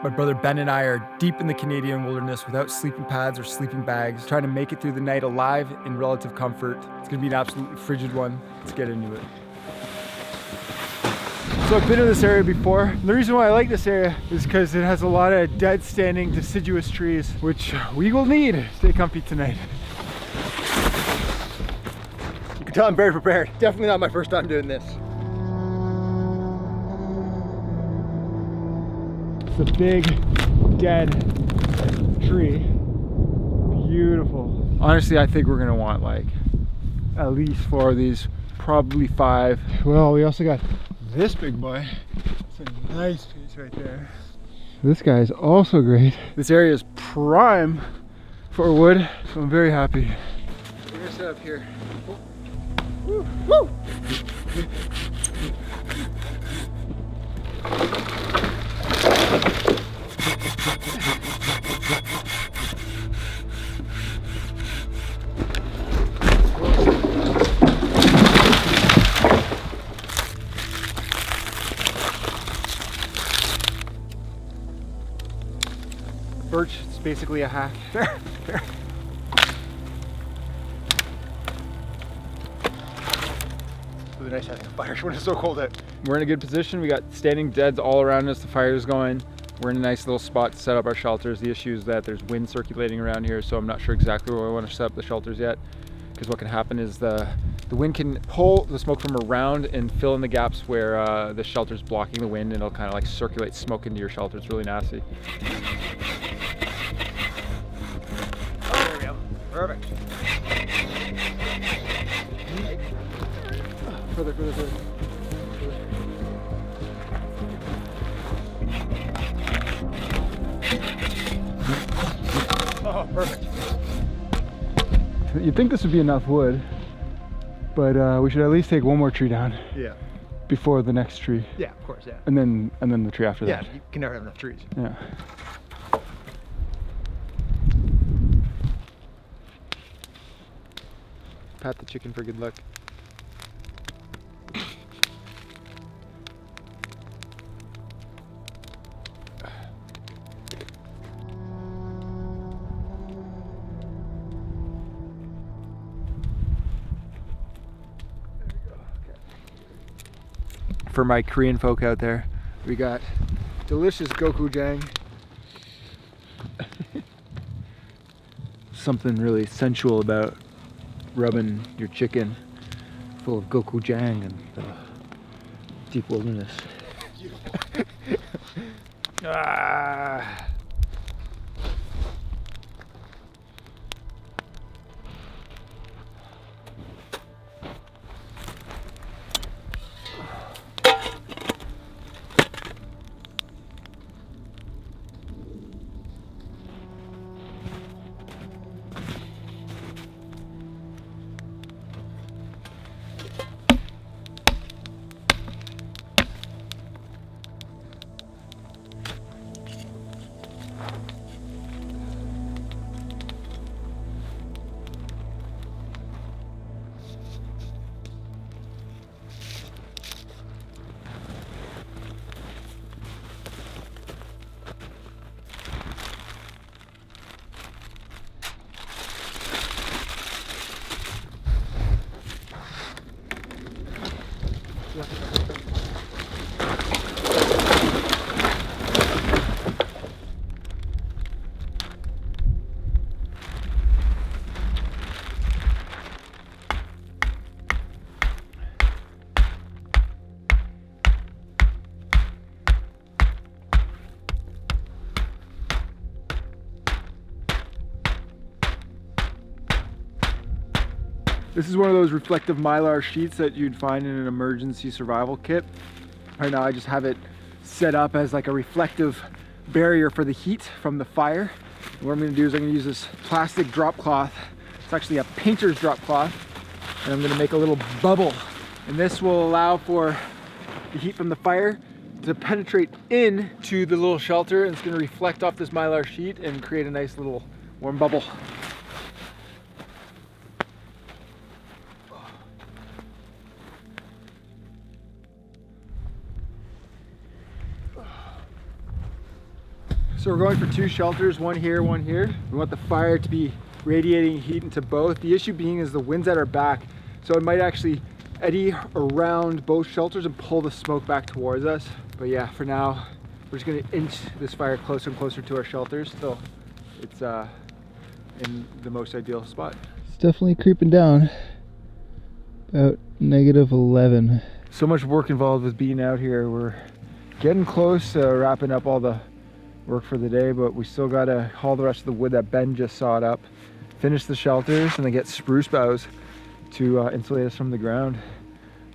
My brother Ben and I are deep in the Canadian wilderness without sleeping pads or sleeping bags, trying to make it through the night alive in relative comfort. It's gonna be an absolutely frigid one. Let's get into it. So I've been in this area before. And the reason why I like this area is because it has a lot of dead standing deciduous trees, which we will need to stay comfy tonight. You can tell I'm very prepared. Definitely not my first time doing this. It's a big, dead tree. Beautiful. Honestly, I think we're gonna want like at least 4 of these, probably 5. Well, we also got this big boy. It's a nice piece right there. This guy is also great. This area is prime for wood, so I'm very happy. We're gonna set up here. Woo! Woo! Birch, it's basically a hack. Fair, fair. It's really nice having a fire when it's so cold out. We're in a good position. We got standing deads all around us. The fire's going. We're in a nice little spot to set up our shelters. The issue is that there's wind circulating around here, so I'm not sure exactly where I want to set up the shelters yet. Because what can happen is the wind can pull the smoke from around and fill in the gaps where the shelter's blocking the wind, and it'll kind of like circulate smoke into your shelter. It's really nasty. Oh, there we go. Perfect. Further, further, further. Oh, perfect. You'd think this would be enough wood, but we should at least take one more tree down. Yeah. Before the next tree. Yeah, of course, yeah. And then the tree after that. Yeah, you can never have enough trees. Yeah. Pat the chicken for good luck. For my Korean folk out there, we got delicious gochujang. Something really sensual about rubbing your chicken full of gochujang in the deep wilderness. Ah. This is one of those reflective mylar sheets that you'd find in an emergency survival kit. Right now I just have it set up as like a reflective barrier for the heat from the fire. And what I'm gonna do is I'm gonna use this plastic drop cloth. It's actually a painter's drop cloth. And I'm gonna make a little bubble. And this will allow for the heat from the fire to penetrate into the little shelter, and it's gonna reflect off this mylar sheet and create a nice little warm bubble. So we're going for 2 shelters, one here, one here. We want the fire to be radiating heat into both. The issue being is the wind's at our back, so it might actually eddy around both shelters and pull the smoke back towards us. But yeah, for now, we're just gonna inch this fire closer and closer to our shelters till it's in the most ideal spot. It's definitely creeping down. About -11. So much work involved with being out here. We're getting close to wrapping up all the work for the day, but we still gotta haul the rest of the wood that Ben just sawed up, finish the shelters, and then get spruce boughs to insulate us from the ground.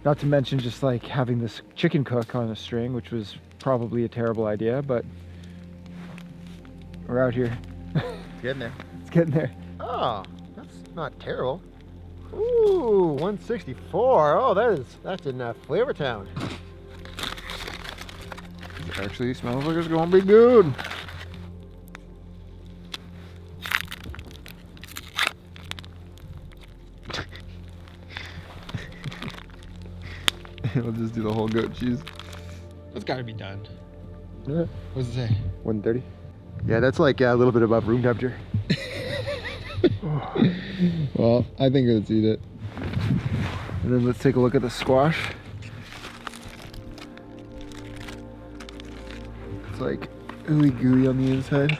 Not to mention just like having this chicken cook on a string, which was probably a terrible idea, but we're out here. Getting there. It's getting there. Oh, that's not terrible. Ooh, 164. Oh, that's in Flavor Town. It actually smells like it's gonna be good. We'll just do the whole goat cheese. That's gotta be done. Yeah. What does it say? 130. Yeah, that's like a little bit above room temperature. Well, I think let's eat it. And then let's take a look at the squash. It's like ooey gooey on the inside.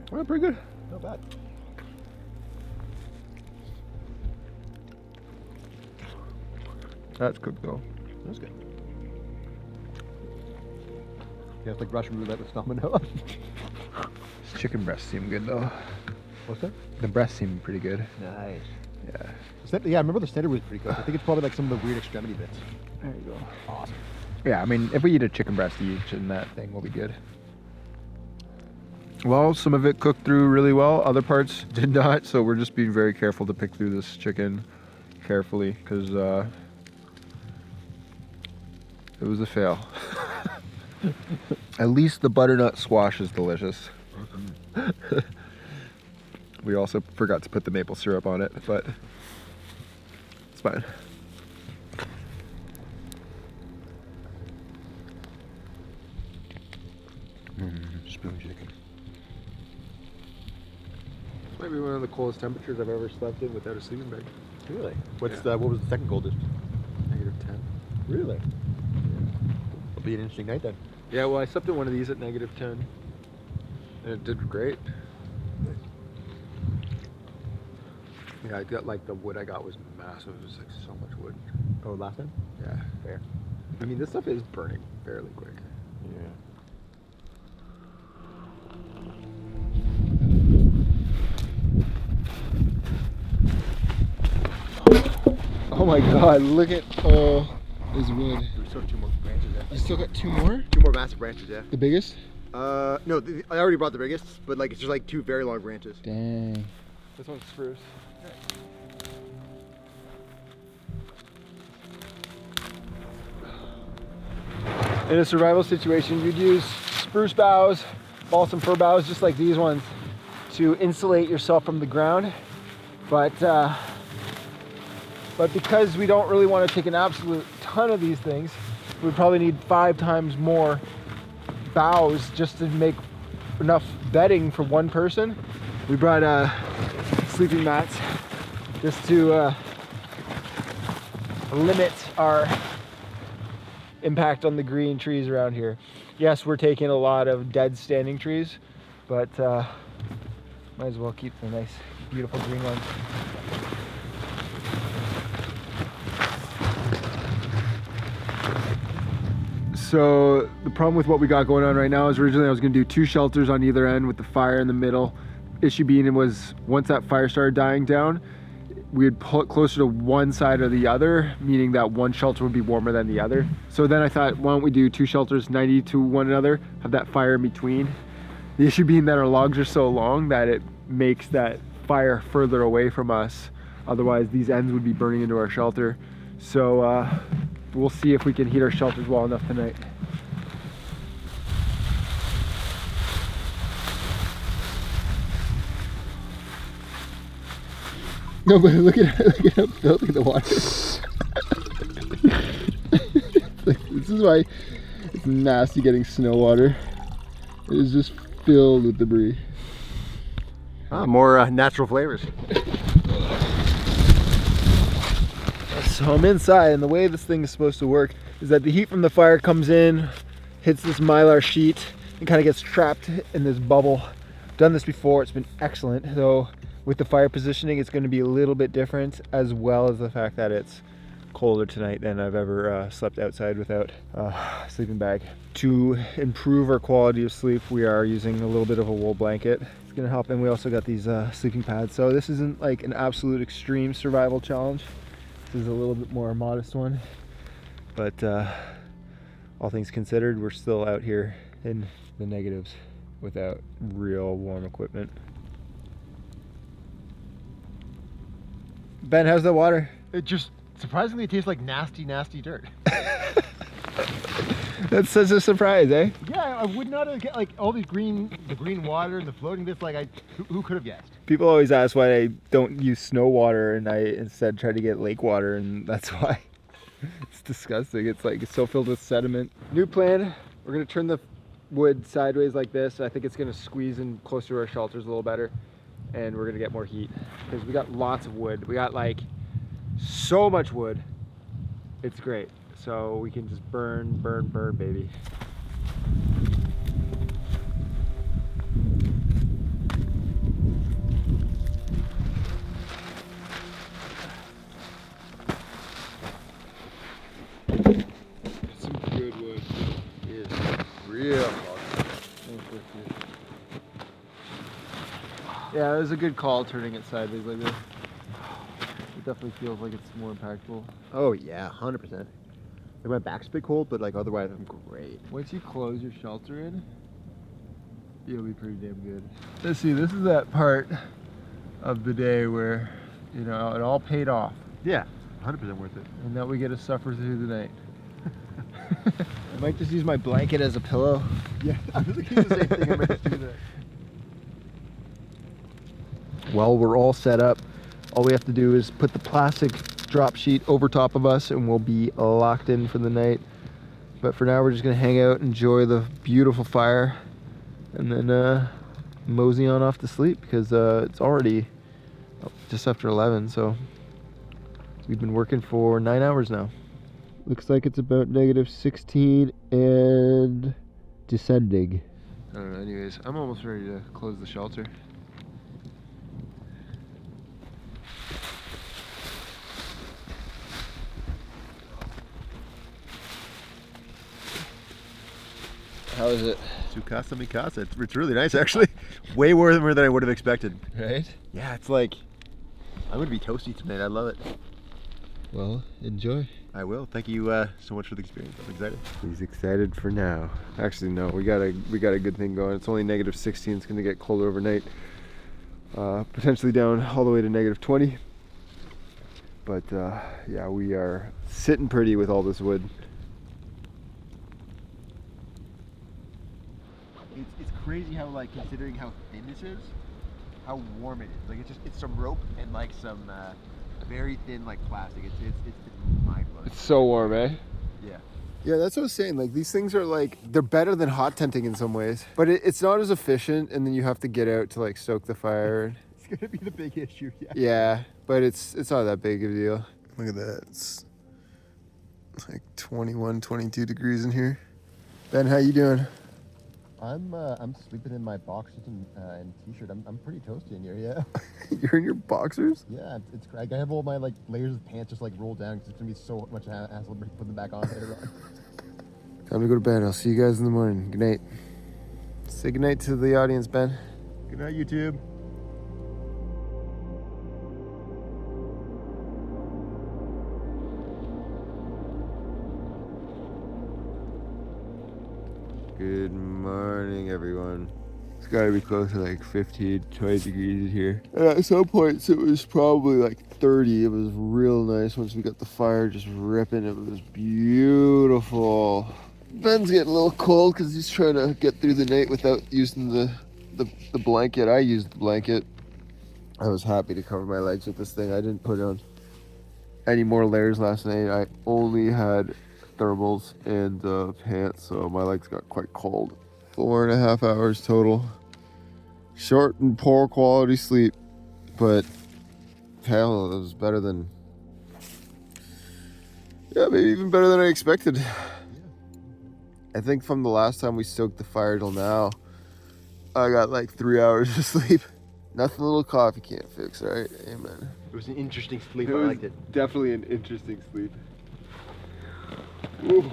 Well, pretty good. Not bad. That's cooked though. That's good. Yeah, it's like Russian roulette with salmonella. This chicken breasts seem good though. What's that? The breasts seem pretty good. Nice. Yeah. Yeah, I remember the standard was pretty good. I think it's probably like some of the weird extremity bits. There you go. Awesome. Yeah, I mean, if we eat a chicken breast each, and that thing will be good. Well, some of it cooked through really well. Other parts did not, so we're just being very careful to pick through this chicken carefully, because it was a fail. At least the butternut squash is delicious. We also forgot to put the maple syrup on it, but it's fine. Spoon chicken. This might be one of the coldest temperatures I've ever slept in without a sleeping bag. Really? What was the second coldest? -10. Really? Yeah. It'll be an interesting night then. Yeah, well, I slept in one of these at -10, and it did great. Yeah, I got like the wood I got was massive. It was like so much wood. Oh, last time? Yeah, Fair. I mean, this stuff is burning fairly quick. Yeah. Oh my God! Look at all this wood. We still have 2 more branches there. You still got 2 more? 2 more massive branches, yeah. The biggest? No, I already brought the biggest, but like it's just like 2 very long branches. Dang. This one's spruce. In a survival situation, you'd use spruce boughs, balsam fir boughs, just like these ones, to insulate yourself from the ground. But because we don't really want to take an absolute ton of these things, we'd probably need 5 times more boughs just to make enough bedding for one person. We brought sleeping mats just to limit our impact on the green trees around here. Yes, we're taking a lot of dead standing trees, but might as well keep the nice, beautiful green ones. So the problem with what we got going on right now is originally I was going to do 2 shelters on either end with the fire in the middle. Issue being it was once that fire started dying down, we would pull it closer to one side or the other, meaning that one shelter would be warmer than the other. So then I thought, why don't we do 2 shelters 90 to one another, have that fire in between. The issue being that our logs are so long that it makes that fire further away from us. Otherwise these ends would be burning into our shelter. So we'll see if we can heat our shelters well enough tonight. No, but look at how filthy the water is. This is why it's nasty getting snow water. It is just filled with debris. More natural flavors. So I'm inside, and the way this thing is supposed to work is that the heat from the fire comes in, hits this mylar sheet, and kind of gets trapped in this bubble. Done this before, it's been excellent. So with the fire positioning, it's going to be a little bit different, as well as the fact that it's colder tonight than I've ever slept outside without a sleeping bag. To improve our quality of sleep, we are using a little bit of a wool blanket. It's going to help, and we also got these sleeping pads. So this isn't like an absolute extreme survival challenge. This is a little bit more modest one, but all things considered, we're still out here in the negatives without real warm equipment. Ben, how's the water? It just surprisingly tastes like nasty, nasty dirt. That's such a surprise, eh? Yeah, I would not have get like all the green water and the floating bits. Like who could have guessed? People always ask why I don't use snow water and I instead try to get lake water, and that's why. It's disgusting. It's like it's so filled with sediment. New plan, we're gonna turn the wood sideways like this. I think it's gonna squeeze in closer to our shelters a little better, and we're gonna get more heat because we got lots of wood. We got like so much wood. It's great. So we can just burn, burn, burn, baby. Some good wood. It is real hard. Yeah, it was a good call turning it sideways like this. It definitely feels like it's more impactful. Oh yeah, 100%. Like my back's a bit cold, but like otherwise I'm great. Once you close your shelter in, you'll be pretty damn good. Let's see, this is that part of the day where, you know, it all paid off, Yeah, 100% worth it. and now we get to suffer through the night. I might just use my blanket as a pillow. Yeah, I was thinking the same thing. I meant to do that. Well, we're all set up. All we have to do is put the plastic drop sheet over top of us and we'll be locked in for the night. But for now, we're just gonna hang out, enjoy the beautiful fire, and then mosey on off to sleep because it's already just after 11, so we've been working for 9 hours now. Looks like it's about -16 and descending. I don't know, anyways, I'm almost ready to close the shelter. How is it? Sukasa Mikasa. It's really nice, actually. Way warmer than I would have expected. Right? Yeah, it's like, I'm gonna be toasty tonight. I love it. Well, enjoy. I will. Thank you so much for the experience. I'm excited. He's excited for now. Actually, no, we got a good thing going. It's only -16. It's gonna get colder overnight. Potentially down all the way to -20. But yeah, we are sitting pretty with all this wood. It's crazy how, like, considering how thin this is, how warm it is. Like, it's some rope and like some very thin like plastic. It's mind blowing. It's so warm, eh? Yeah. Yeah, that's what I was saying. Like, these things are like, they're better than hot tenting in some ways, but it's not as efficient, and then you have to get out to like stoke the fire. It's gonna be the big issue. Yeah. Yeah, but it's not that big of a deal. Look at that. It's like 21, 22 degrees in here. Ben, how you doing? I'm sleeping in my boxers and t-shirt. I'm pretty toasty in here. Yeah. You're in your boxers? Yeah. It's I have all my like layers of pants just like rolled down because it's gonna be so much hassle to put them back on later on. Time to go to bed. I'll see you guys in the morning. Good night. Say good night to the audience, Ben. Good night, YouTube. Good morning, everyone. It's gotta be close to like 15, 20 degrees in here. And at some points it was probably like 30. It was real nice once we got the fire just ripping. It was beautiful. Ben's getting a little cold because he's trying to get through the night without using the blanket. I used the blanket. I was happy to cover my legs with this thing. I didn't put on any more layers last night. I only had thermals and pants, so my legs got quite cold. 4.5 hours total. Short and poor quality sleep, but hell, it was better than, yeah, maybe even better than I expected. I think from the last time we stoked the fire till now, I got like 3 hours of sleep. Nothing a little coffee can't fix, right? Amen. It was an interesting sleep. I liked it. Definitely an interesting sleep. Ooh.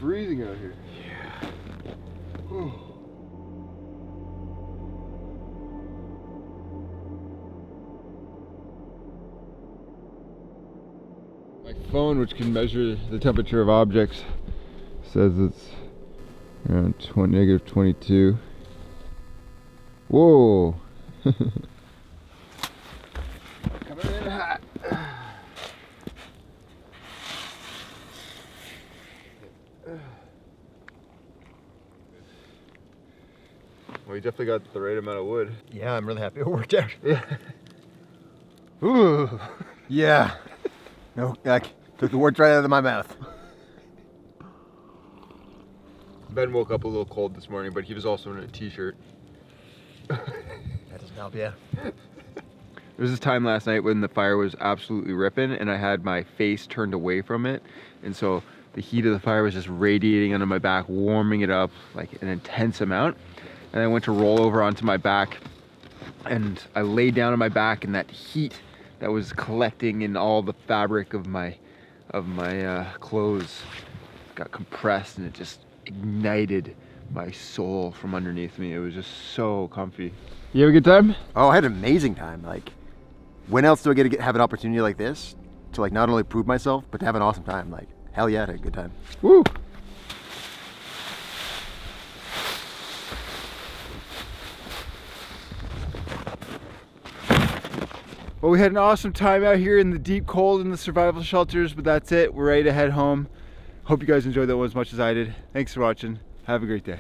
Freezing out here. Yeah. Ooh. My phone, which can measure the temperature of objects, says it's around negative 22. Whoa! Coming in hot. Well, you definitely got the right amount of wood. Yeah, I'm really happy it worked out. Yeah. Ooh. Yeah. No, I took the words right out of my mouth. Ben woke up a little cold this morning, but he was also in a t-shirt. That doesn't help, yeah. There was this time last night when the fire was absolutely ripping and I had my face turned away from it, and so the heat of the fire was just radiating onto my back, warming it up like an intense amount. And I went to roll over onto my back and I laid down on my back, and that heat that was collecting in all the fabric of my clothes got compressed, and it just ignited my soul from underneath me. It was just so comfy. You have a good time? Oh, I had an amazing time. Like, when else do I get to have an opportunity like this to like not only prove myself, but to have an awesome time? Like, hell yeah, I had a good time. Woo! Well, we had an awesome time out here in the deep cold in the survival shelters, but that's it. We're ready to head home. Hope you guys enjoyed that one as much as I did. Thanks for watching. Have a great day.